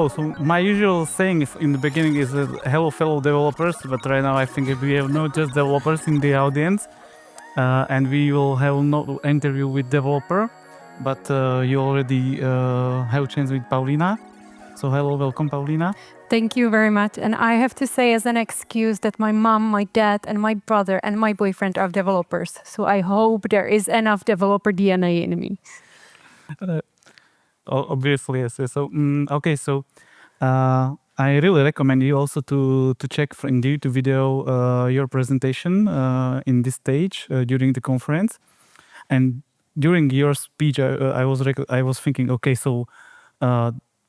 Hello. So my usual saying in the beginning is hello, fellow developers. But right now I think we have not just developers in the audience, and we will have no interview with developer. But you already have a chance with Paulina. So hello, welcome, Paulina. Thank you very much. And I have to say as an excuse that my mom, my dad, and my brother and my boyfriend are developers. So I hope there is enough developer DNA in me. Obviously, yes. So okay, so I really recommend you also to check in the YouTube video your presentation in this stage during the conference, and during your speech, I was thinking, okay, so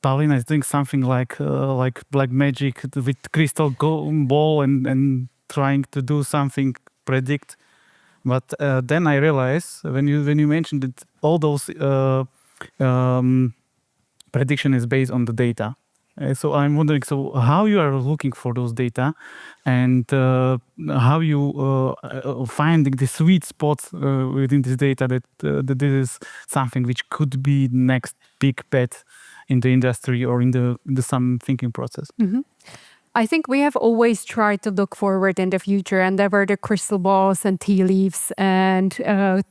Paulina is doing something like black magic with crystal ball and trying to do something predict. But then I realized when you mentioned that all those prediction is based on the data. So I'm wondering, so how you are looking for those data, and how you finding the sweet spots within this data that this is something which could be next big bet in the industry or in the some thinking process. Mm-hmm. I think we have always tried to look forward in the future, and there were the crystal balls and tea leaves and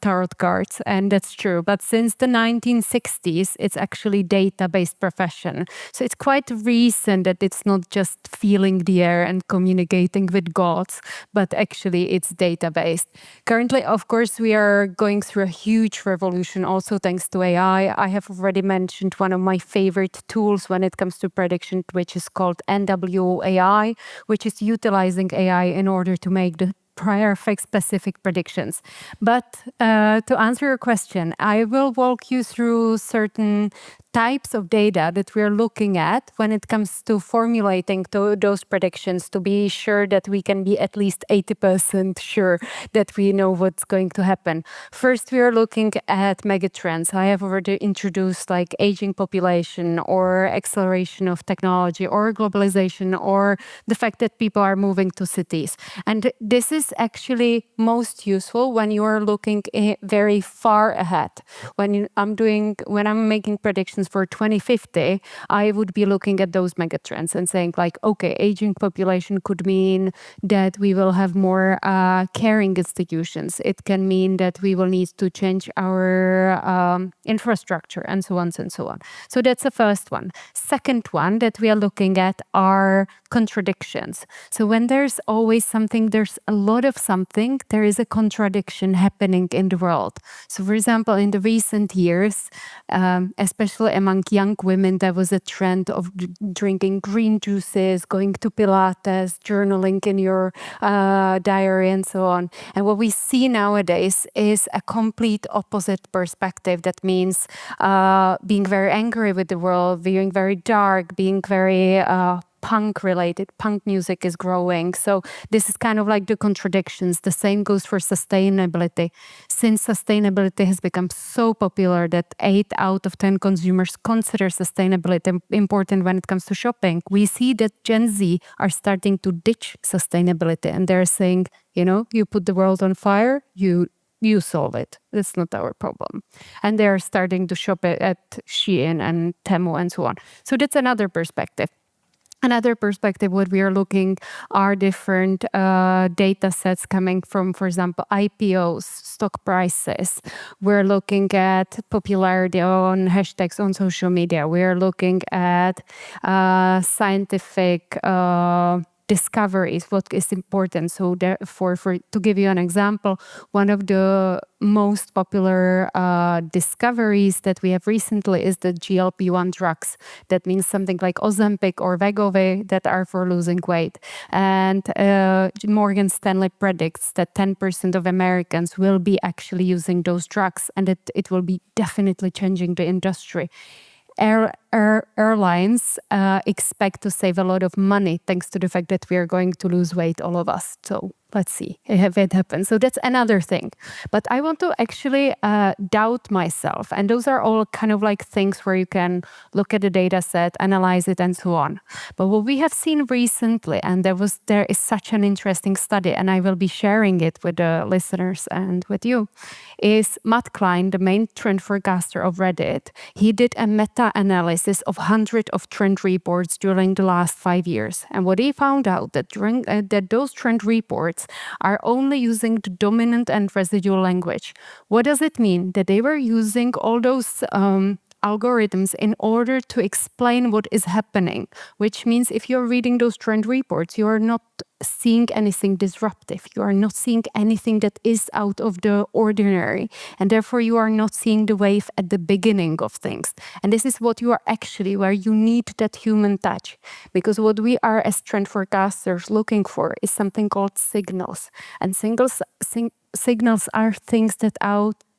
tarot cards, and that's true. But since the 1960s, it's actually data-based profession. So it's quite recent that it's not just feeling the air and communicating with gods, but actually it's data-based. Currently, of course, we are going through a huge revolution also thanks to AI. I have already mentioned one of my favorite tools when it comes to prediction, which is called NWO AI, which is utilizing AI in order to make the perfect specific predictions. But to answer your question, I will walk you through certain types of data that we're looking at when it comes to formulating those predictions to be sure that we can be at least 80% sure that we know what's going to happen. First, we are looking at megatrends. I have already introduced like aging population or acceleration of technology or globalization or the fact that people are moving to cities. And this is actually most useful when you are looking very far ahead. When I'm making predictions for 2050, I would be looking at those megatrends and saying like, okay, aging population could mean that we will have more caring institutions. It can mean that we will need to change our infrastructure and so on and so on. So that's the first one. Second one that we are looking at are contradictions. So when there's always something, there's a lot of something, there is a contradiction happening in the world. So for example, in the recent years, especially among young women, there was a trend of drinking green juices, going to Pilates, journaling in your diary and so on. And what we see nowadays is a complete opposite perspective. That means being very angry with the world, being very dark, being very punk related. Punk music is growing. So this is kind of like the contradictions. The same goes for sustainability. Since sustainability has become so popular that 8 out of 10 consumers consider sustainability important when it comes to shopping, we see that Gen Z are starting to ditch sustainability, and they're saying, you put the world on fire, you solve it. That's not our problem. And they're starting to shop at Shein and Temu and so on. So that's another perspective. Another perspective, what we are looking are different data sets coming from, for example, IPOs, stock prices. We're looking at popularity on hashtags on social media. We're looking at scientific discoveries, what is important. So therefore, to give you an example, one of the most popular discoveries that we have recently is the GLP-1 drugs. That means something like Ozempic or Wegovy that are for losing weight. And Morgan Stanley predicts that 10% of Americans will be actually using those drugs, and it will be definitely changing the industry. Airlines expect to save a lot of money thanks to the fact that we are going to lose weight, all of us. So let's see if it happens. So that's another thing. But I want to actually doubt myself. And those are all kind of like things where you can look at the data set, analyze it, and so on. But what we have seen recently, and there is such an interesting study, and I will be sharing it with the listeners and with you, is Matt Klein, the main trend forecaster of Reddit. He did a meta-analysis of hundreds of trend reports during the last 5 years. And what he found out that that those trend reports are only using the dominant and residual language. What does it mean? That they were using all those algorithms in order to explain what is happening, which means if you're reading those trend reports, you are not seeing anything disruptive. You are not seeing anything that is out of the ordinary. And therefore, you are not seeing the wave at the beginning of things. And this is what you are actually, where you need that human touch. Because what we are as trend forecasters looking for is something called signals. And signals are things that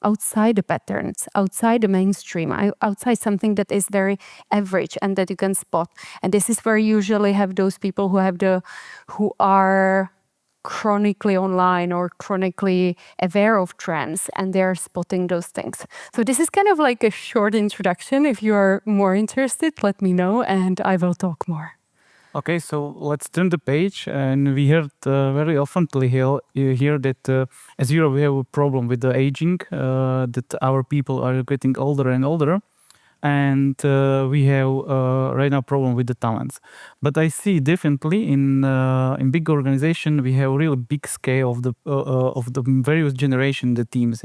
outside the patterns, outside the mainstream, outside something that is very average and that you can spot. And this is where you usually have those people who are chronically online or chronically aware of trends, and they're spotting those things. So this is kind of like a short introduction. If you are more interested, let me know and I will talk more. Okay, so let's turn the page, and we heard very often you hear that as Europe we have a problem with the aging, that our people are getting older and older, and we have right now a problem with the talents. But I see differently in big organization we have a really big scale of the various generation the teams.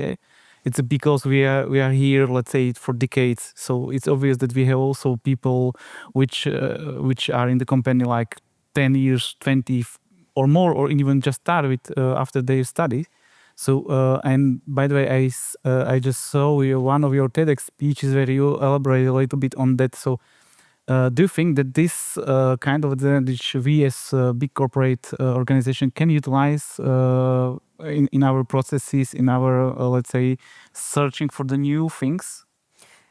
It's because we are here, let's say, for decades. So it's obvious that we have also people which are in the company like 10 years, 20 or more, or even just start with after their studies. So and by the way, I just saw one of your TEDx speeches where you elaborate a little bit on that. So do you think that this kind of advantage we as a big corporate organization can utilize in our processes, in our, let's say, searching for the new things?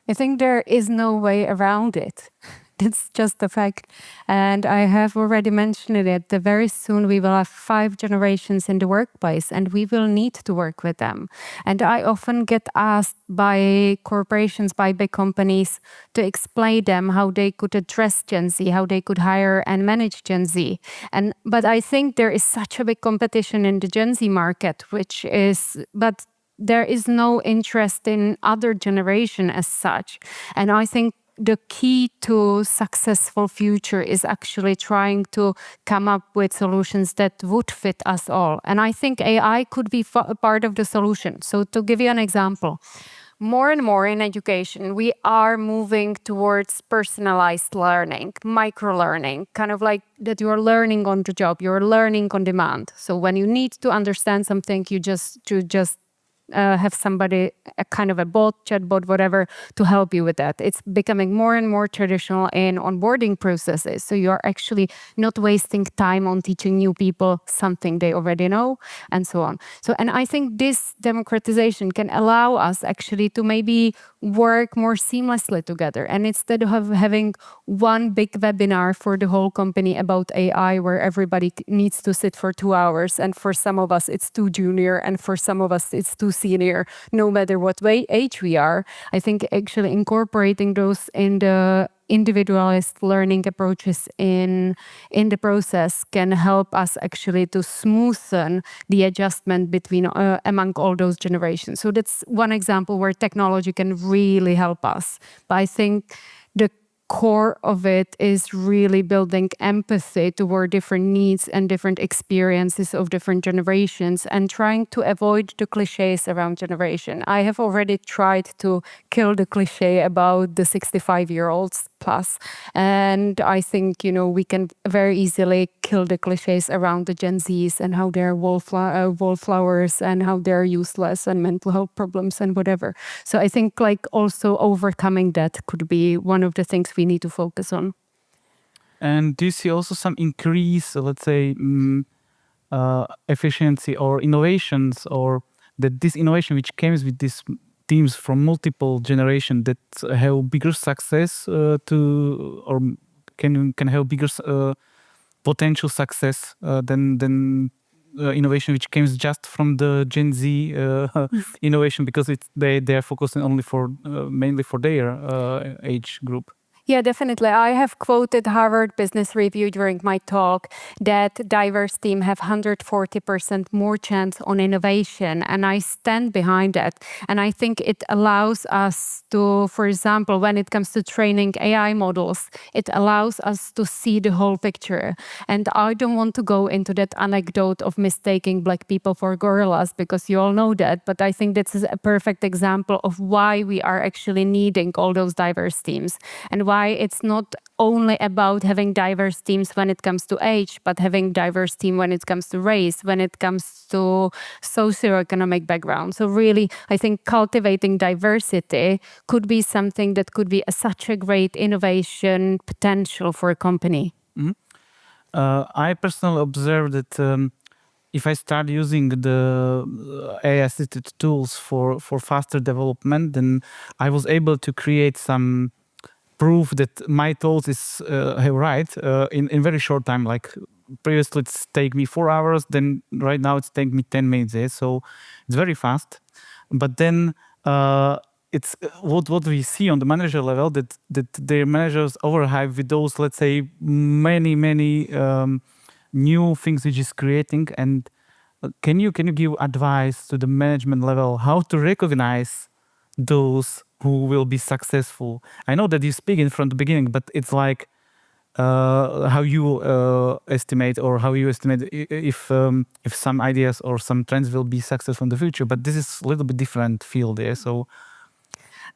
I think there is no way around it. It's just a fact. And I have already mentioned it, that very soon we will have 5 generations in the workplace and we will need to work with them. And I often get asked by corporations, by big companies, to explain them how they could address Gen Z, how they could hire and manage Gen Z. But I think there is such a big competition in the Gen Z market, but there is no interest in other generation as such. And I think the key to successful future is actually trying to come up with solutions that would fit us all. And I think AI could be part of the solution. So to give you an example, more and more in education, we are moving towards personalized learning, micro-learning, kind of like that you are learning on the job, you're learning on demand. So when you need to understand something, you just have somebody, a kind of a bot, chatbot, whatever, to help you with that. It's becoming more and more traditional in onboarding processes. So you're actually not wasting time on teaching new people something they already know, and so on. And I think this democratization can allow us actually to maybe work more seamlessly together. And instead of having one big webinar for the whole company about AI, where everybody needs to sit for 2 hours, and for some of us it's too junior, and for some of us it's too senior, no matter what age we are, I think actually incorporating those in the individualized learning approaches in the process can help us actually to smoothen the adjustment between among all those generations. So that's one example where technology can really help us. But I think the core of it is really building empathy toward different needs and different experiences of different generations, and trying to avoid the cliches around generation. I have already tried to kill the cliche about the 65-year-olds plus, and I think we can very easily kill the cliches around the Gen Zs and how they're wallflowers and how they're useless and mental health problems and whatever. So I think like also overcoming that could be one of the things we need to focus on. And do you see also some increase, let's say, efficiency or innovations, or that this innovation which comes with these teams from multiple generations that have bigger success or can have bigger potential success than innovation which comes just from the Gen Z innovation, because they are focusing only for mainly for their age group. Yeah, definitely. I have quoted Harvard Business Review during my talk that diverse team have 140% more chance on innovation, and I stand behind that. And I think it allows us to, for example, when it comes to training AI models, it allows us to see the whole picture. And I don't want to go into that anecdote of mistaking Black people for gorillas, because you all know that, but I think this is a perfect example of why we are actually needing all those diverse teams, and why it's not only about having diverse teams when it comes to age, but having diverse team when it comes to race, when it comes to socioeconomic background. So really, I think cultivating diversity could be something that could be such a great innovation potential for a company. I personally observed that if I start using the AI-assisted tools for faster development, then I was able to create some proof that my tools is right in very short time. Like previously it's take me 4 hours, then right now it's take me 10 minutes. So it's very fast. But then it's what we see on the manager level, that their managers overhype with those, let's say, many new things which is creating. And can you give advice to the management level how to recognize those who will be successful? I know that you speak in from the beginning, but it's like how you estimate, or how you estimate if some ideas or some trends will be successful in the future. But this is a little bit different field there. So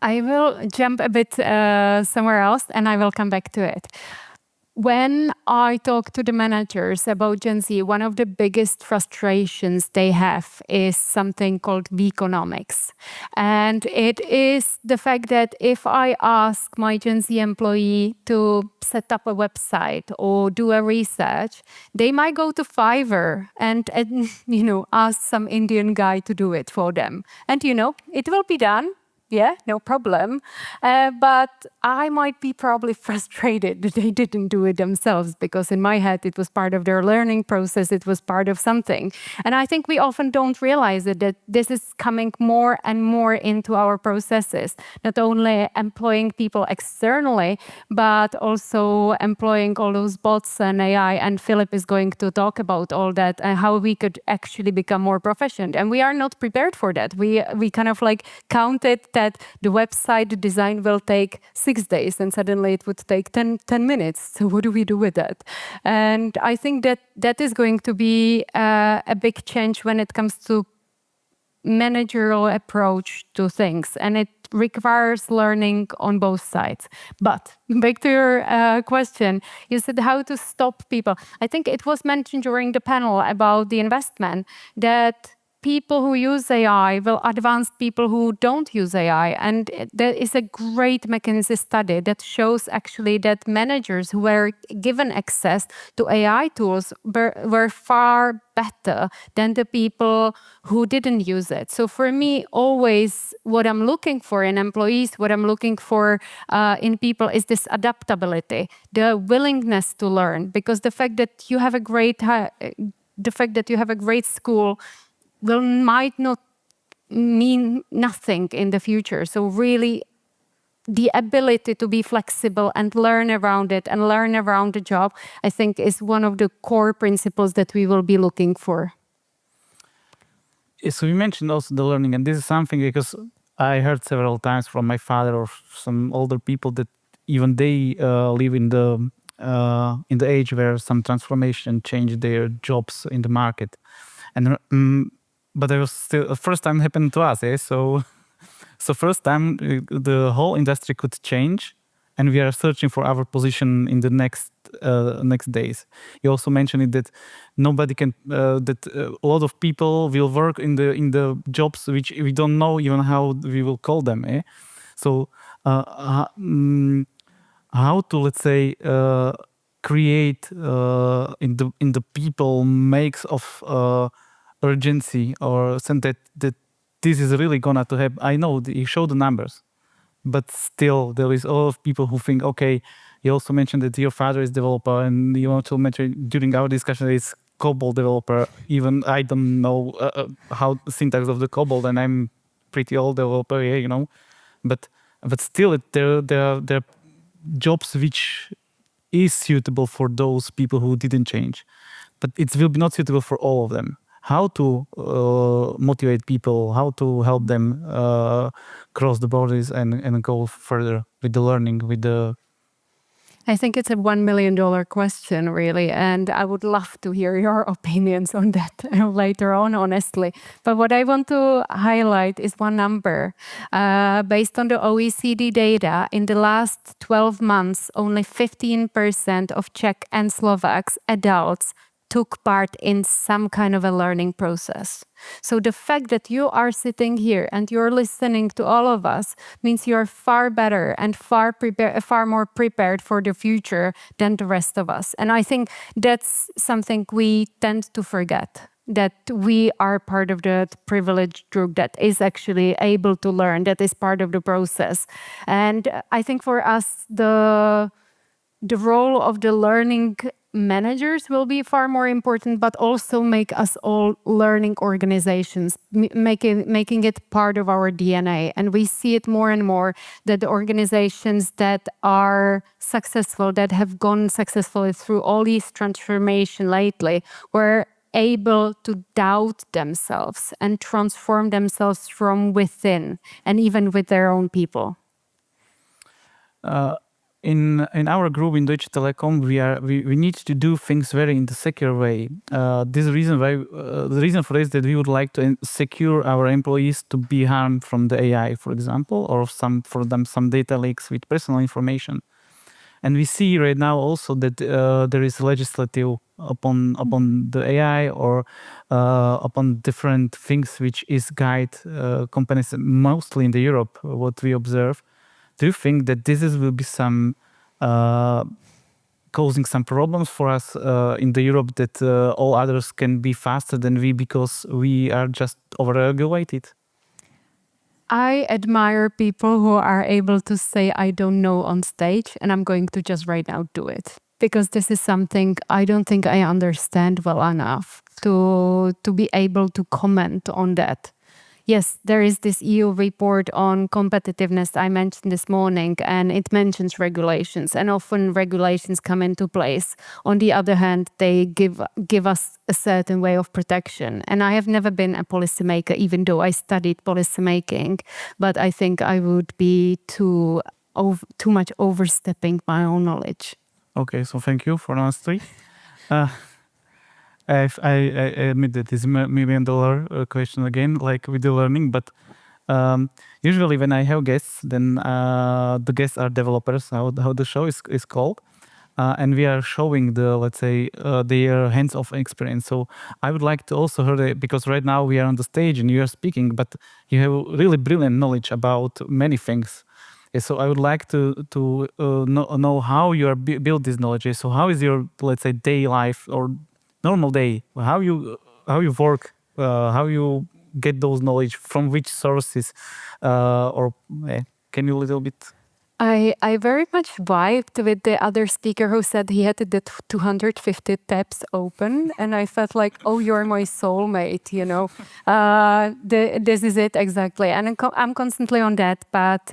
I will jump a bit somewhere else, and I will come back to it. When I talk to the managers about Gen Z, one of the biggest frustrations they have is something called Veconomics. And it is the fact that if I ask my Gen Z employee to set up a website or do a research, they might go to Fiverr and ask some Indian guy to do it for them. And it will be done. Yeah, no problem. But I might be probably frustrated that they didn't do it themselves, because in my head, it was part of their learning process. It was part of something. And I think we often don't realize that this is coming more and more into our processes, not only employing people externally, but also employing all those bots and AI. And Philip is going to talk about all that and how we could actually become more proficient. And we are not prepared for that. We kind of like counted that the website design will take 6 days, and suddenly it would take 10 minutes. So what do we do with that? And I think that is going to be a big change when it comes to managerial approach to things, and it requires learning on both sides. But back to your question, you said how to stop people. I think it was mentioned during the panel about the investment that people who use AI will advance people who don't use AI. And there is a great McKinsey study that shows actually that managers who were given access to AI tools were far better than the people who didn't use it. So for me, always what I'm looking for in employees, what I'm looking for in people is this adaptability, the willingness to learn, because the fact that you have a great school might not mean nothing in the future. So really, the ability to be flexible and learn around it and learn around the job, I think, is one of the core principles that we will be looking for. So you mentioned also the learning, and this is something because I heard several times from my father or some older people that even they live in the age where some transformation changed their jobs in the market, and but it was still the first time happened to us. So first time the whole industry could change, and we are searching for our position in the next days. You also mentioned it that nobody can that a lot of people will work in the jobs which we don't know even how we will call them. So how to, let's say, create in the people makes of urgency, or sense that this is really gonna to happen. I know you show the numbers, but still there is a lot of people who think, okay, you also mentioned that your father is developer, and you also mentioned during our discussion it's COBOL developer. Even I don't know how the syntax of the COBOL, and I'm pretty old developer, yeah, you know. But still, there are jobs which is suitable for those people who didn't change, but it will be not suitable for all of them. How to motivate people, how to help them cross the borders and go further with the learning, with the... I think it's a $1 million question, really, and I would love to hear your opinions on that later on, honestly. But what I want to highlight is one number. Based on the OECD data, in the last 12 months, only 15% of Czech and Slovaks adults took part in some kind of a learning process. So the fact that you are sitting here and you're listening to all of us means you're far better and far more prepared for the future than the rest of us. And I think that's something we tend to forget, that we are part of the privileged group that is actually able to learn, that is part of the process. And I think for us, the role of the learning managers will be far more important, but also make us all learning organizations, making it part of our DNA. And we see it more and more that the organizations that are successful, that have gone successfully through all these transformation lately, were able to doubt themselves and transform themselves from within, and even with their own people. In our group in Deutsche Telekom, we need to do things very in the secure way. The reason for this is that we would like to secure our employees to be harmed from the AI, for example, or some data leaks with personal information. And we see right now also that there is legislative upon the AI or upon different things which is guide companies, mostly in the Europe, what we observe. Do you think that will be some causing some problems for us in the Europe, that all others can be faster than we because we are just overregulated? I admire people who are able to say, I don't know on stage, and I'm going to just right now do it. Because this is something I don't think I understand well enough to be able to comment on that. Yes, there is this EU report on competitiveness I mentioned this morning, and it mentions regulations, and often regulations come into place. On the other hand, they give us a certain way of protection. And I have never been a policymaker, even though I studied policymaking, but I think I would be too much overstepping my own knowledge. Okay, so thank you for honesty. I admit that this $1 million question again, like with the learning, but usually when I have guests, then the guests are developers, how the show is called. And we are showing their hands-off experience. So I would like to also hear, because right now we are on the stage and you are speaking, but you have really brilliant knowledge about many things. So I would like to know how you are build this knowledge. So how is your, day life or normal day? How you work? How you get those knowledge from which sources? Can you a little bit? I very much vibed with the other speaker who said he had the 250 tabs open, and I felt like, oh, you're my soulmate, you know. This is it exactly, and I'm constantly on that. But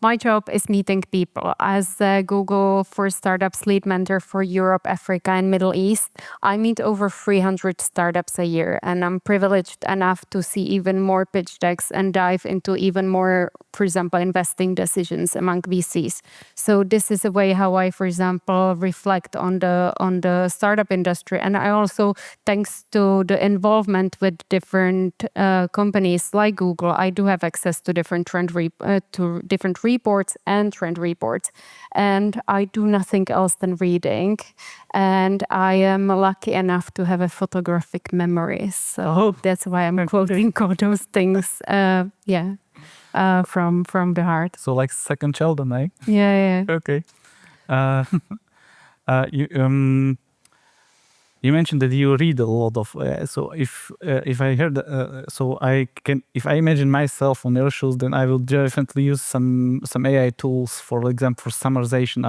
my job is meeting people. As Google for Startups lead mentor for Europe, Africa, and Middle East, I meet over 300 startups a year, and I'm privileged enough to see even more pitch decks and dive into even more, for example, investing decisions among VCs. So this is a way how I, for example, reflect on the startup industry. And I also, thanks to the involvement with different companies like Google, I do have access to different reports and trend reports. And I do nothing else than reading. And I am lucky enough to have a photographic memory. So that's why I'm quoting all those things. From the heart. So like second child, eh? Yeah. Okay. You mentioned that you read a lot of. So if I heard, if I imagine myself on your shoes, then I will definitely use some AI tools, for example, for summarization.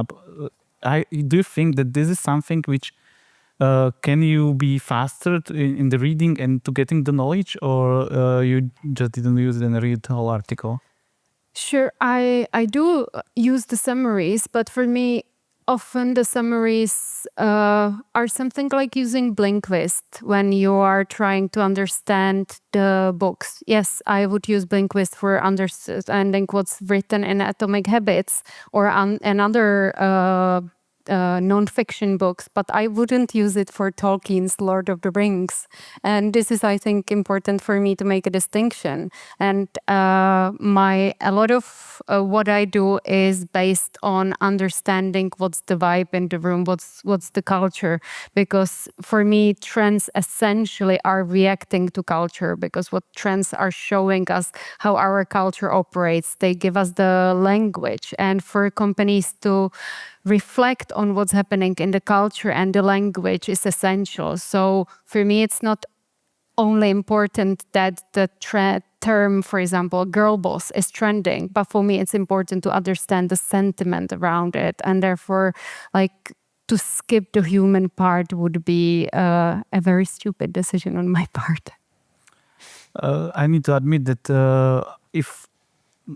Do you think that this is something which can you be faster in the reading and to getting the knowledge, or you just didn't use it and read the whole article? Sure, I do use the summaries, but for me, often the summaries are something like using Blinkist when you are trying to understand the books. Yes, I would use Blinkist for understanding what's written in Atomic Habits or another non-fiction books, but I wouldn't use it for Tolkien's Lord of the Rings. And this is, I think, important for me to make a distinction. And a lot of what I do is based on understanding what's the vibe in the room, what's the culture. Because for me, trends essentially are reacting to culture, because what trends are showing us how our culture operates. They give us the language, and for companies to reflect on what's happening in the culture and the language is essential. So for me, it's not only important that the term, for example, girl boss is trending, but for me, it's important to understand the sentiment around it. And therefore, like, to skip the human part would be a very stupid decision on my part. I need to admit that if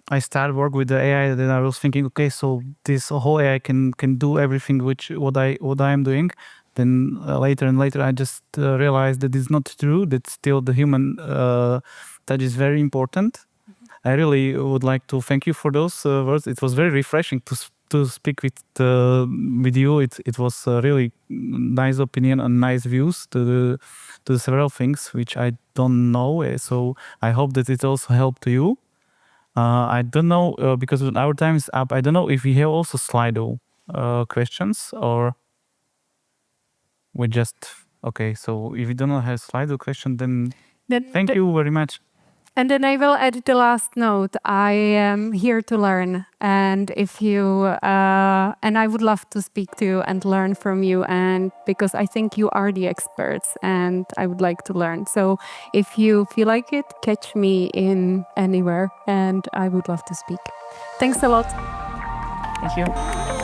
I started work with the AI, then I was thinking, okay, so this whole AI can do everything what I am doing. Then later and later, I just realized that it's not true. That still the human touch is very important. I really would like to thank you for those words. It was very refreshing to speak with you. It was a really nice opinion and nice views to the several things which I don't know. So I hope that it also helped you. I don't know, because our time is up. I don't know if we have also Slido questions, or we just... Okay, so if you don't have Slido question, then thank you very much. And then I will add the last note. I am here to learn, and if you and I would love to speak to you and learn from you, and because I think you are the experts, and I would like to learn. So if you feel like it, catch me in anywhere, and I would love to speak. Thanks a lot. Thank you.